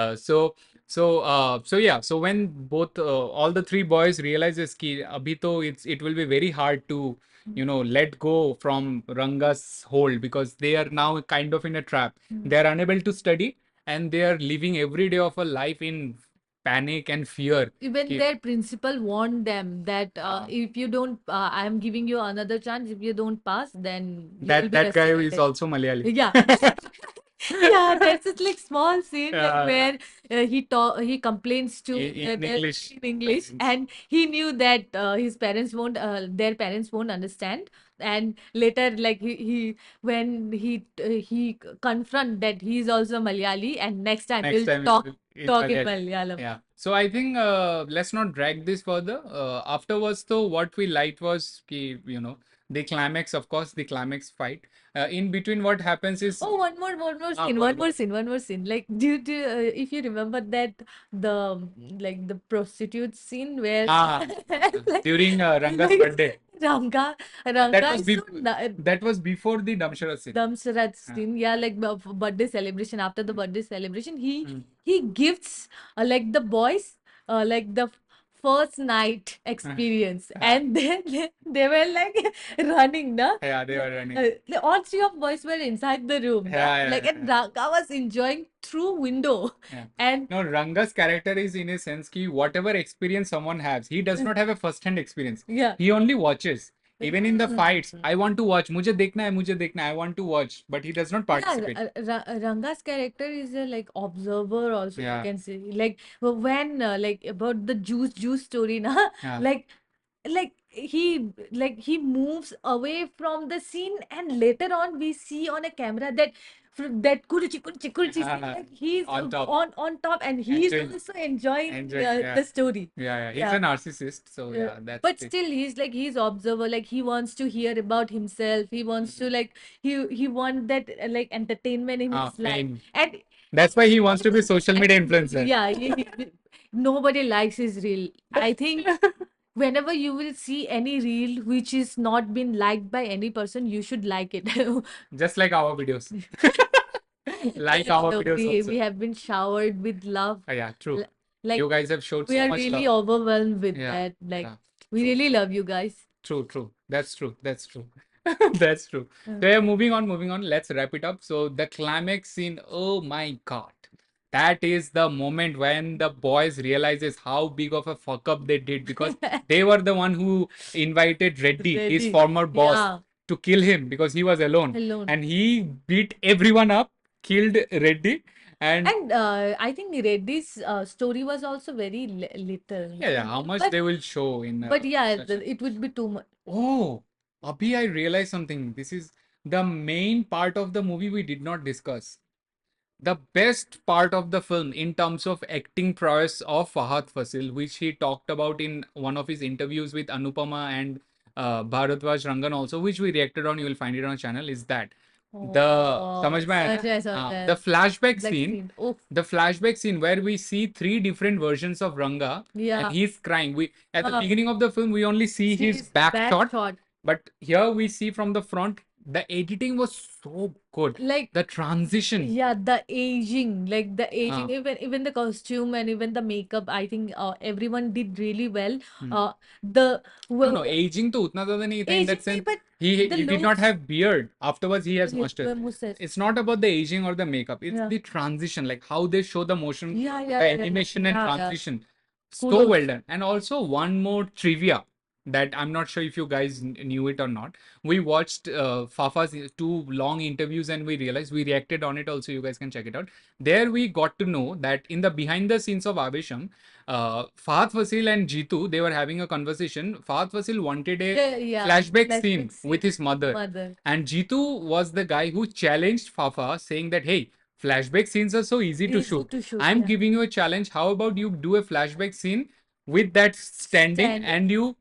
So yeah. So when both all the three boys realizes ki abhi to it will be very hard to let go from Ranga's hold, because they are now kind of in a trap. They are unable to study, and they are living every day of a life in panic and fear. Even Ki, their principal warned them that uh, if you don't, I am giving you another chance. If you don't pass, then you will that be that guy is rusticated. also Malayali. Yeah. Yeah, there's this like small scene like Yeah, where he complains to in English. in English, and he knew that his parents won't their parents won't understand. And later, like he when he confront that he's also Malayali, and next time Next he'll time it's talk in Malayali. Malayalam. Yeah. So I think let's not drag this further. Afterwards, though, what we liked was the climax. Of course, the climax fight. In between, what happens is Oh, one more scene, go one on, go more on. scene, one more scene. Like, if you remember that the prostitute scene where Ah, like, during Ranga's like birthday. Ranga, That Ranga was is so that was before the Damshara scene. Damsarat Yeah. scene, yeah, like birthday celebration. After the birthday celebration, Mm. he gifts like the boys like the first night Yeah. experience, and then they were like running, na. Yeah, they were running. All three of boys were inside the room, na. Yeah, yeah, Like, and yeah. Ranga was enjoying through window, Yeah. and No, Ranga's character is in a sense ki whatever experience someone has, he does not have a first-hand experience. yeah. He only watches. Even in the fights, I want to watch. मुझे देखना है, I want to watch. But he does not Yeah, participate. Ranga's character is a like observer also, you Yeah. can say. Like when like about the juice story, na, Yeah. like he moves away from the scene, and later on we see on a camera that that kuruchi scene, like he's On top. on top, and he's Enjoying. also enjoying Yeah. the story. Yeah, yeah. He's Yeah. a narcissist. So Yeah. yeah, that's But the still, he's observer. Like he wants to hear about himself. He wants to like he want that like entertainment in his life. fame. And That's why he wants to be social media and influencer. yeah, nobody likes his reel. I think whenever you will see any reel which is not been liked by any person, you should like it. Just like our videos. Like our So videos also. we have been showered with love. Yeah, true. Like You guys have showed we so are much really love. overwhelmed with Yeah, that. Like yeah. we True. really love you guys. True. That's true. That's true. That's true. Yeah. So yeah, moving on. Let's wrap it up. So the climax scene, oh my God. That is the moment when the boys realizes how big of a fuck up they did, because they were the one who invited Reddy, his Reddy. former boss, Yeah. to kill him because he was alone. Alone. And he beat everyone up, killed Reddy, and And I think Reddy's story was also very little. yeah, how much But they will show in but yeah, such a- it would be too much. Oh, Abhi, I realized something. This is the main part of the movie we did not discuss. The best part of the film in terms of acting prowess of Fahadh Faasil, which he talked about in one of his interviews with Anupama and Bharadwaj Rangan also, which we reacted on, you will find it on our channel, is that the Oh, समझ में आया अच्छा, ना? ऐसा The flashback like scene, Oh, the flashback scene where we see three different versions of Ranga yeah. and he's crying. We at the Uh, beginning of the film we only see his back shot, but here we see from the front. The editing was so good. Like The transition. yeah, the aging, like the aging, even the costume and even the makeup. I think everyone did really well. The No, aging to utna zyada nahi tha in that aging, sense. but He the did not looks. have beard. Afterwards, he has mustache. Mustache. It's not about the aging or the makeup. It's Yeah. the transition, like how they show the motion, the animation and yeah. transition. So Kudos. well done. And also one more trivia that I'm not sure if you guys knew it or not. We watched Fafa's two long interviews and we realized we reacted on it also. You guys can check it out. There we got to know that in the behind the scenes of Aavesham, Fahadh Faasil and Jithu, they were having a conversation. Fahadh Faasil wanted a flashback scene with his mother. And Jithu was the guy who challenged Fafa, saying that, hey, flashback scenes are so easy to shoot. I'm giving you a challenge. How about you do a flashback scene with that standing and you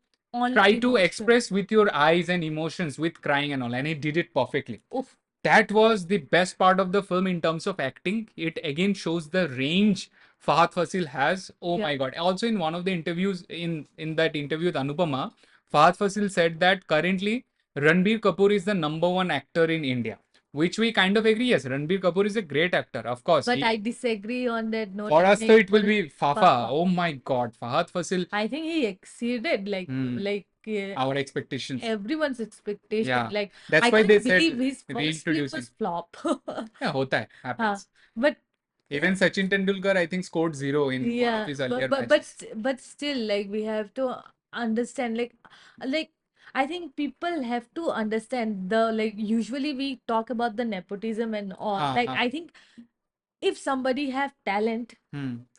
try to express with your eyes and emotions with crying and all. And he did it perfectly. Oof. That was the best part of the film in terms of acting. It again shows the range Fahad Fasil has. Oh my God. Also in one of the interviews, in that interview with Anupama, Fahad Fasil said that currently Ranbir Kapoor is the number one actor in India, which we kind of agree. Yes, Ranbir Kapoor is a great actor, of course. But I disagree on that note. For I us, though, think it will be Fafa. Oh my God, Fahadh Faasil. I think he exceeded Our expectations. everyone's expectation. Yeah, Like that's I why they can't said believe his first film reintroducing. was flop. Yeah, hota hai, Huh. happens. But Even Sachin Tendulkar, I think, scored 0 in one of yeah, his earlier matches. but still, like we have to understand, like I think people have to understand the like. Usually we talk about the nepotism and all. Like I think if somebody have talent,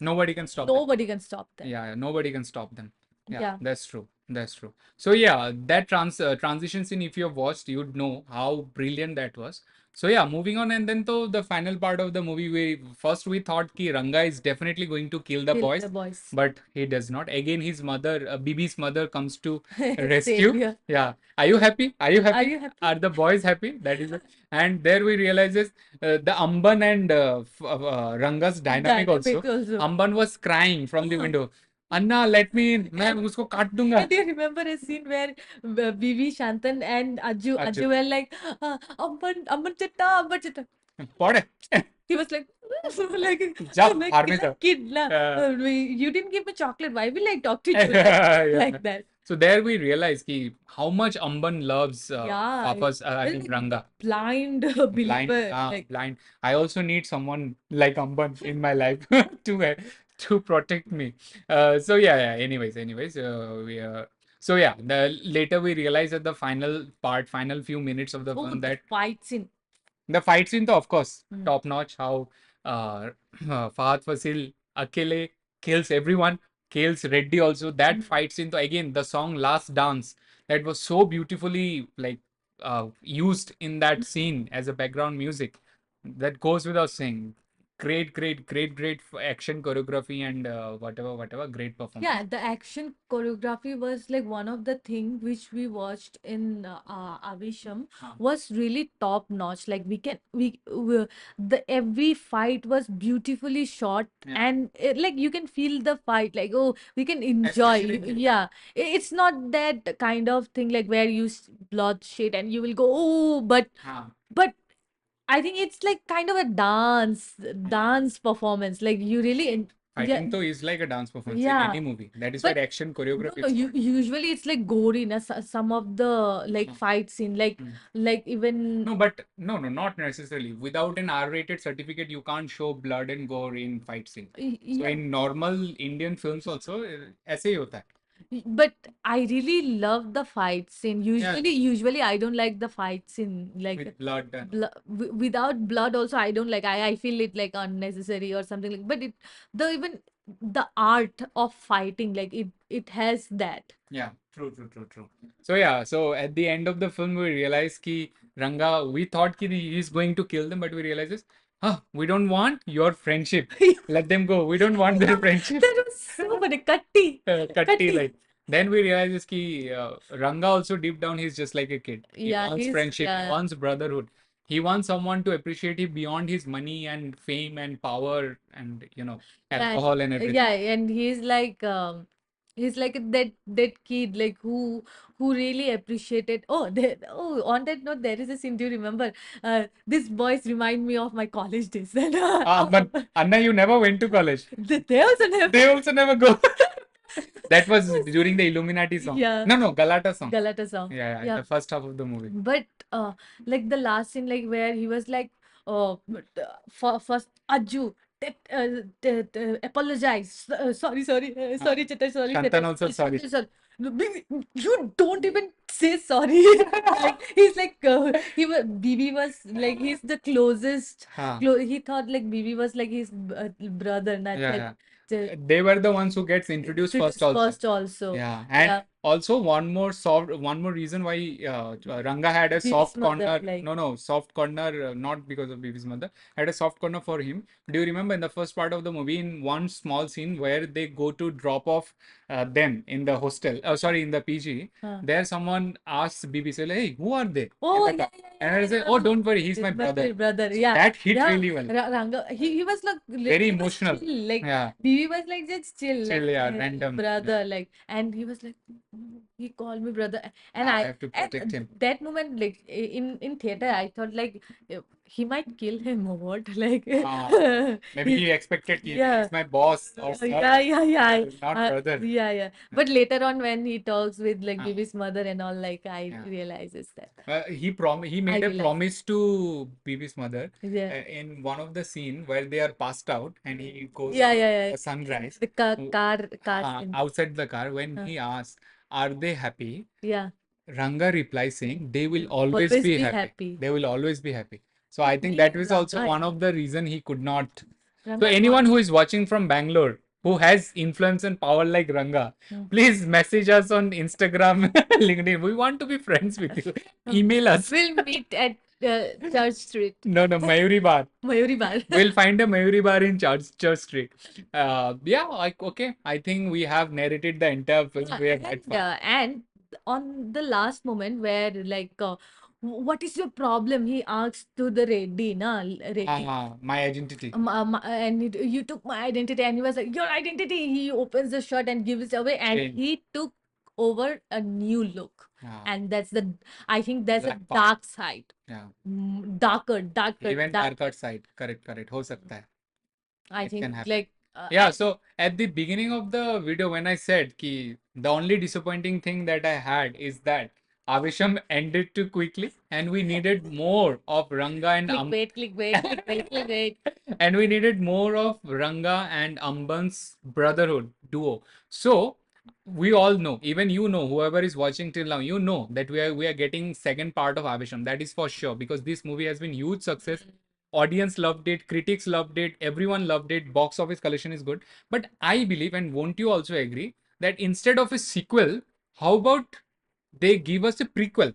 nobody can stop them. nobody can stop them. Yeah, nobody can stop them. Yeah, Yeah. that's true. That's true. So yeah, that transition scene, if you have watched, you'd know how brilliant that was. So yeah, moving on, and then to the final part of the movie, we thought ki Ranga is definitely going to kill the Kill boys, the boys. but he does not. Again, his mother, Bibi's mother, comes to rescue. Savior. Yeah, are you happy? Are you Are happy? you happy? Are the boys happy? That is it. And there we realizes the Amban and Ranga's dynamic also. Amban was crying from the window. Anna, let me in. मैं उसको काट दूंगा. And do you remember a scene where Vivi, Shantan and Aju were like, Amban Chitta. पढ़. He was like, Jab, like army he's a tha. kid, la. You didn't give me chocolate. Why will I talk to you Yeah. like that? So there we realize ki how much Amban loves Yeah, Papa's, I well, mean Ranga. blind believer. Like, Blind. I also need someone like Amban in my life to protect me. So yeah. Anyways, so yeah. Later we realize at the final few minutes of the film the that fight scene. the fight scene, though, of course, top notch. How Fahad Fasil Akele kills everyone, kills Reddy also. That fight scene, though, again, the song "Last Dance" that was so beautifully used in that scene as a background music. That goes without saying. Great action choreography and whatever, great performance. Yeah, the action choreography was like one of the things which we watched in Aavesham was really top notch. Like the every fight was beautifully shot, and like you can feel the fight. Like, oh, we can enjoy. Yeah, it's not that kind of thing like where you bloodshed and you will go, oh, but I think it's like kind of a dance performance. Like you really, Fighting though is like a dance performance in yeah. any movie. That is why But action choreography no, is usually it's like gory, na, some of the like fight scene, like even no, but no, not necessarily. Without an R-rated certificate, you can't show blood and gore in fight scene. So yeah. in normal Indian films also, ऐसे ही होता है. But I really love the fight scene. Usually I don't like the fight scene like With blood. without blood also I don't like. I feel it like unnecessary or something like. But even the art of fighting like it has that. Yeah, true. So yeah, so at the end of the film, we realize ki Ranga, we thought ki he is going to kill them, but we realizes, we don't want your friendship. Let them go. We don't want their friendship. That was so funny. Katti. Katti, like. Then we realizes ki Ranga also deep down he's just like a kid. He wants friendship, he wants brotherhood. He wants someone to appreciate him beyond his money and fame and power and alcohol and everything. Yeah, and he's like that kid like who really appreciated. On that note, there is a scene. Do you remember? These boys remind me of my college days. But Anna, you never went to college. They also never. They also never go. That was during the Illuminati song. Yeah. No, Galata song. Galata song. Yeah, the first half of the movie. But like the last scene, like where he was like, first Aju, apologize. Sorry, Chitta, sorry. Shantan also sorry. No, you don't even say sorry. Like, he's like Bibi was like he's the closest. He thought like Bibi was like his brother, not like. They were the ones who gets introduced first also. Yeah, and also one more reason why Ranga had a soft corner. Soft corner, not because of Bibi's mother, had a soft corner for him. Do you remember in the first part of the movie, in one small scene where they go to drop off them in the hostel? In the PG. There, someone asks Bibi, say, "Hey, who are they?" And I say, "Oh, don't worry, he's my brother." Brother, yeah. That hit really well. Ranga, he was like very emotional. Like he was like just chill, like Chill, yeah, random. brother, like, and he was like, he called me brother, and I I have to protect him. that moment, like in theater, I thought like he might kill him or what, like Maybe he expected yeah. he's my boss or sir, Yeah. not brother. Yeah. But later on, when he talks with like Ah, Bibi's mother and all, like I yeah. realizes that He I made a realized. promise to Bibi's mother Yeah. in one of the scene where they are passed out and he goes Yeah. the sunrise The car scene. outside the car when Huh. he asks, "Are they happy?" Yeah. Ranga replies saying, "They will always Always be be happy. happy. They will always be happy." So I think Me that and was also Ranga. one of the reason he could not. So Ranga anyone who is watching from Bangalore who has influence and power like Ranga, please message us on Instagram, LinkedIn. We want to be friends with you. Email us. We'll meet at Church Street. No, Mayuri Bar. Mayuri Bar. We'll find a Mayuri Bar in Church Street. Yeah, okay. I think we have narrated the entire film. We have had fun. Yeah, and on the last moment where like what is your problem? He asked to the Reddy, na Reddy. My identity. And you took my identity, and he was like, your identity. He opens the shirt and gives it away, and Change. he took over a new look. And that's I think that's a Black part. dark side. Yeah. Darker, Even dark. darker side. Correct. हो सकता है. I It think can happen. like Yeah, so at the beginning of the video, when I said ki the only disappointing thing that I had is that Avesham ended too quickly, and we needed more of Ranga and clickbait. and we needed more of Ranga and Amban's brotherhood duo. So we all know, even you know, whoever is watching till now, you know that we are getting second part of Avesham. That is for sure because this movie has been huge success. Audience loved it, critics loved it, everyone loved it, box office collection is good. But I believe, and won't you also agree, that instead of a sequel, how about they give us a prequel?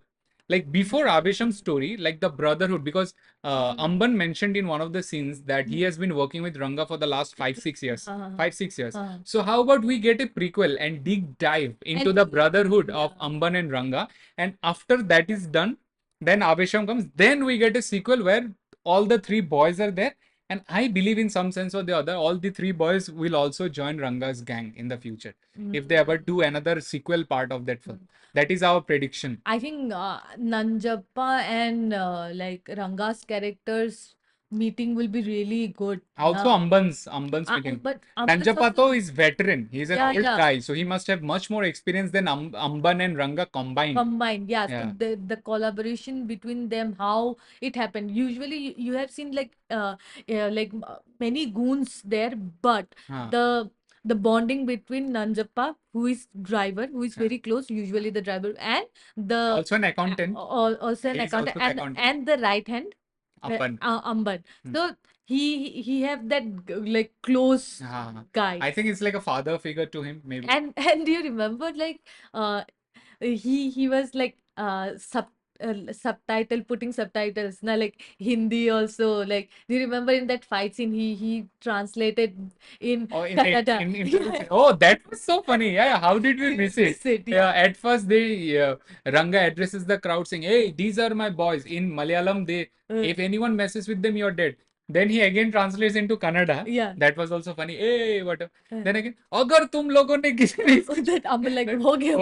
Like before Avesham's story, like the brotherhood, because Amban mentioned in one of the scenes that he has been working with Ranga for the last 5-6 years. 5-6 years. So how about we get a prequel and dig dive into the brotherhood of Amban and Ranga, and after that is done, then Avesham comes, then we get a sequel where all the three boys are there. And I believe in some sense or the other, all the three boys will also join Ranga's gang in the future if they ever do another sequel part of that film. That is our prediction. I think Nanjappa and like Ranga's characters meeting will be really good. Also, Amban's meeting. But Nanjapato is veteran. He's an old yeah. guy, so he must have much more experience than Amban and Ranga combined. Combined, yes. Yeah. The collaboration between them, how it happened. Usually, you have seen like many goons there, but the bonding between Nanjappa, who is driver, who is very close, usually the driver, and the Also an accountant. also an He's also accountant, the accountant. and the right hand, Amban. Amban. So he have that like close guy. I think it's like a father figure to him, maybe. And do you remember like he was like subtitle putting subtitles now like Hindi also, like do you remember in that fight scene he translated in Kannada? Oh, that was so funny. Yeah, how did we miss it? Yeah. At first they Ranga addresses the crowd saying, "Hey, these are my boys." In Malayalam, if anyone messes with them, you're dead. Then he again translates into Kannada. Yeah. That was also funny. Hey, what? Then again, अगर तुम लोगों ने किसी that I'm like okay.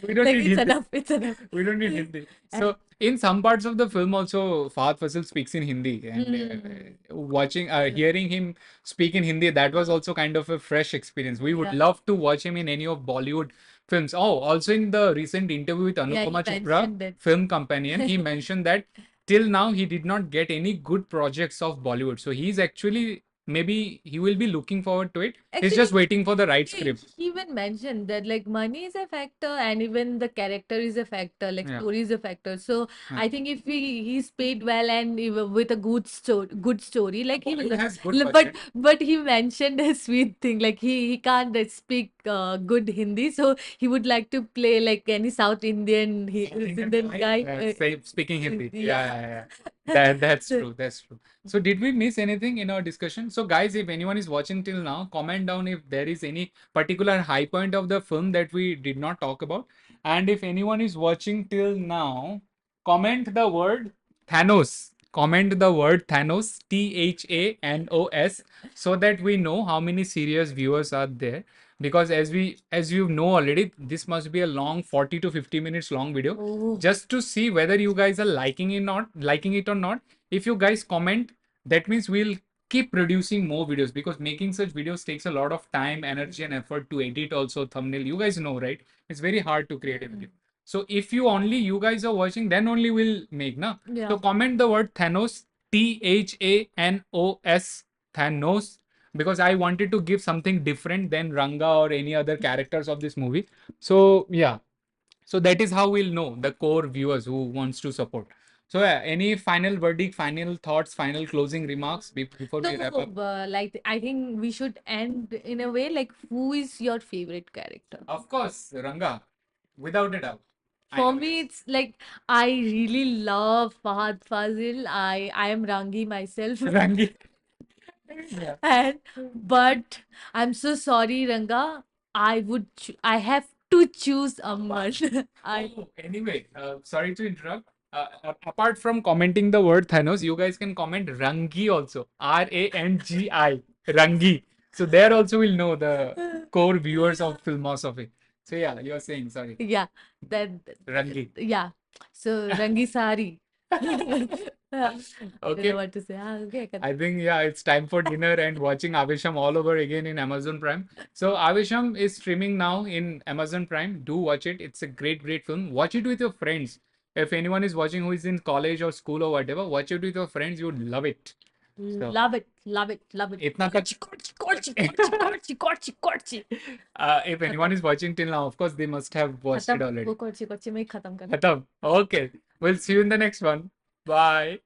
We don't like need it's Hindi. enough. It's enough. We don't need Hindi. So in some parts of the film also Fahadh Faasil speaks in Hindi, and hearing him speak in Hindi, that was also kind of a fresh experience. We would love to watch him in any of Bollywood films. Oh, also in the recent interview with Anupama Chopra, film companion, he mentioned that till now he did not get any good projects of Bollywood. So he's actually, maybe he will be looking forward to it. He's just waiting for the right script. He even mentioned that like money is a factor and even the character is a factor, like story is a factor. So I think if he's paid well and with a good story, like he will. Has good but he mentioned a sweet thing, like he can't speak good Hindi, so he would like to play like any South Indian Indian guy speaking Hindi. Yeah. That's true. That's true. So did we miss anything in our discussion? So guys, if anyone is watching till now, comment down if there is any particular high point of the film that we did not talk about. And if anyone is watching till now, comment the word Thanos. comment the word Thanos, Thanos, so that we know how many serious viewers are there. Because as you know already, this must be a long 40 to 50 minutes long video. Oh. Just to see whether you guys are liking it or not. If you guys comment, that means we'll keep producing more videos, because making such videos takes a lot of time, energy, and effort to edit also thumbnail. You guys know, right? It's very hard to create a video. So if you guys are watching, then only we'll make, na. Yeah. So comment the word Thanos, Thanos, Thanos, because I wanted to give something different than Ranga or any other characters of this movie. So yeah, so that is how we'll know the core viewers who wants to support. So yeah, any final verdict, final thoughts, final closing remarks before we wrap up? Like, I think we should end in a way like, who is your favorite character? Of course, Ranga, without a doubt. For me, it's like I really love Fahadh Faasil. I am Rangi myself. Rangi. Yeah. And but I'm so sorry, Ranga. I have to choose Amar. Anyway, sorry to interrupt. Apart from commenting the word Thanos, you guys can comment Rangi also. Rangi. Rangi. So there also we'll know the core viewers of Filmosophy. So yeah, you're saying, sorry. Yeah, that Rangi. yeah. So Rangi Sari. Don't Okay. know what to say. Okay, I think yeah, it's time for dinner and watching Aavesham all over again in Amazon Prime. So Aavesham is streaming now in Amazon Prime. Do watch it. It's a great film. Watch it with your friends. If anyone is watching who is in college or school or whatever, watch it with your friends. You would love it. So, love it, love it, love it. इतना Korchi, korchi, korchi, korchi, korchi. If anyone is watching till now, of course they must have watched it खत्म already. वो korchi korchi में ही खत्म कर Khatam. Okay. We'll see you in the next one. Bye.